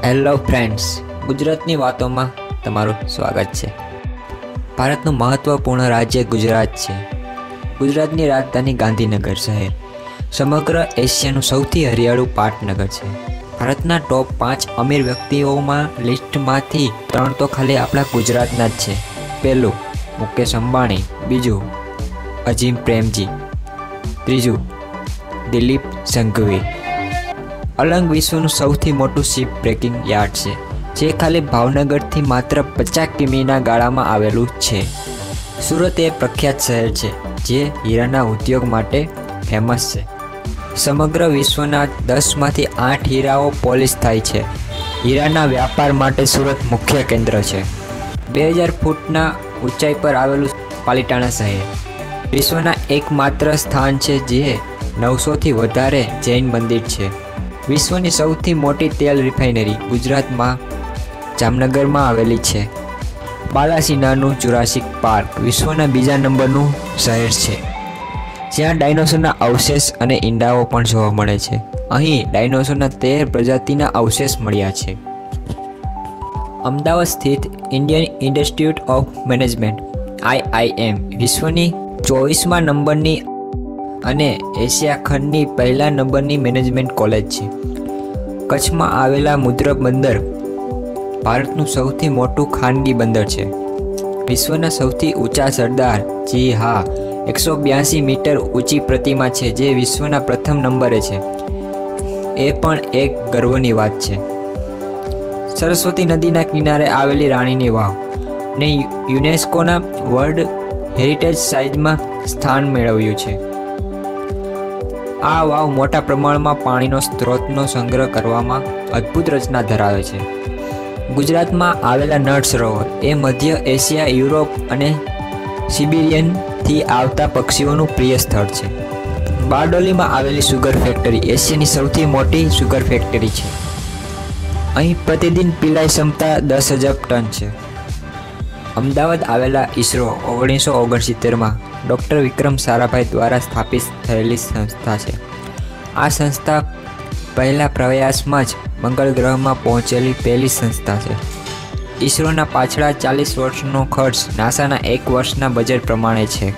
Hello friends, ગુજરાતની વાતોમાં તમારું સ્વાગત છે। ભારતનું મહત્વપૂર્ણ રાજ્ય ગુજરાત છે। ગુજરાતની રાજધાની ગાંધીનગર શહેર સમગ્ર એશિયાનું સૌથી હરિયાળું પાટનગર છે। ભારતના ટોપ 5 અમીર વ્યક્તિઓમાં લિસ્ટમાંથી 3 તો ખાલી આપણા ગુજરાતના જ છે। પહેલું મુકેશ અંબાણી, બીજું અજીમ પ્રેમજી, ત્રીજું દિલીપ સંઘવી। અલંગ વિશ્વનું સૌથી મોટું શિપ બ્રેકિંગ યાર્ડ છે, જે ખાલી ભાવનગરથી માત્ર 50 કિમીના ગાળામાં આવેલું છે। સુરત એ પ્રખ્યાત શહેર છે, જે હીરાના ઉદ્યોગ માટે ફેમસ છે। સમગ્ર વિશ્વના 10માંથી 8 હીરાઓ પોલિશ થાય છે। હીરાના વ્યાપાર માટે સુરત મુખ્ય કેન્દ્ર છે। 2000 ફૂટના ઊંચાઈ પર આવેલું પાલિતાણા શહેર વિશ્વના એકમાત્ર સ્થાન છે, જે 900થી વધારે જૈન મંદિર છે। વિશ્વની સૌથી મોટી તેલ રિફાઇનરી ગુજરાતમાં જામનગરમાં આવેલી છે। બાલાસિનાનું જુરાસિક પાર્ક વિશ્વના બીજા નંબરનું શહેર છે, જ્યાં ડાયનોસરના અવશેષ અને ઈંડાઓ પણ જોવા મળે છે। અહીં ડાયનોસરના 13 પ્રજાતિના અવશેષ મળ્યા છે। અમદાવાદ સ્થિત Indian institute of management IIM વિશ્વની 24મા નંબરની અને એશિયા ખંડની પહેલા નંબરની મેનેજમેન્ટ કોલેજ છે। કચ્છમાં આવેલા મુદ્રા બંદર ભારતનું સૌથી મોટું ખાનગી બંદર છે। વિશ્વના સૌથી ઊંચા સરદાર, જી હા, 182 મીટર ઊંચી પ્રતિમા છે, જે વિશ્વના પ્રથમ નંબરે છે। એ પણ એક ગર્વની વાત છે। સરસ્વતી નદીના કિનારે આવેલી રાણીની વાવ ને યુનેસ્કોના વર્લ્ડ હેરિટેજ સાઇટમાં સ્થાન મેળવ્યું છે। આ વાવ મોટા પ્રમાણમાં પાણીનો સ્ત્રોતનો સંગ્રહ કરવામાં અદ્ભુત રચના ધરાવે છે। ગુજરાતમાં આવેલા નળ સરોવર એ મધ્ય એશિયા, યુરોપ અને સિબિરિયનથી આવતા પક્ષીઓનું પ્રિય સ્થળ છે। બારડોલીમાં આવેલી સુગર ફેક્ટરી એશિયાની સૌથી મોટી સુગર ફેક્ટરી છે। અહીં પ્રતિદિન પિલાઈ ક્ષમતા 10,000 ટન છે। અમદાવાદ આવેલા ઇસરો 1969માં ડૉક્ટર વિક્રમ સારાભાઈ દ્વારા સ્થાપિત થયેલી સંસ્થા છે। આ સંસ્થા પહેલા પ્રયાસમાં જ મંગળ ગ્રહમાં પહોંચેલી પહેલી સંસ્થા છે। ઇસરોના પાછલા 40 વર્ષનો ખર્ચ નાસાના 1 વર્ષના બજેટ પ્રમાણે છે।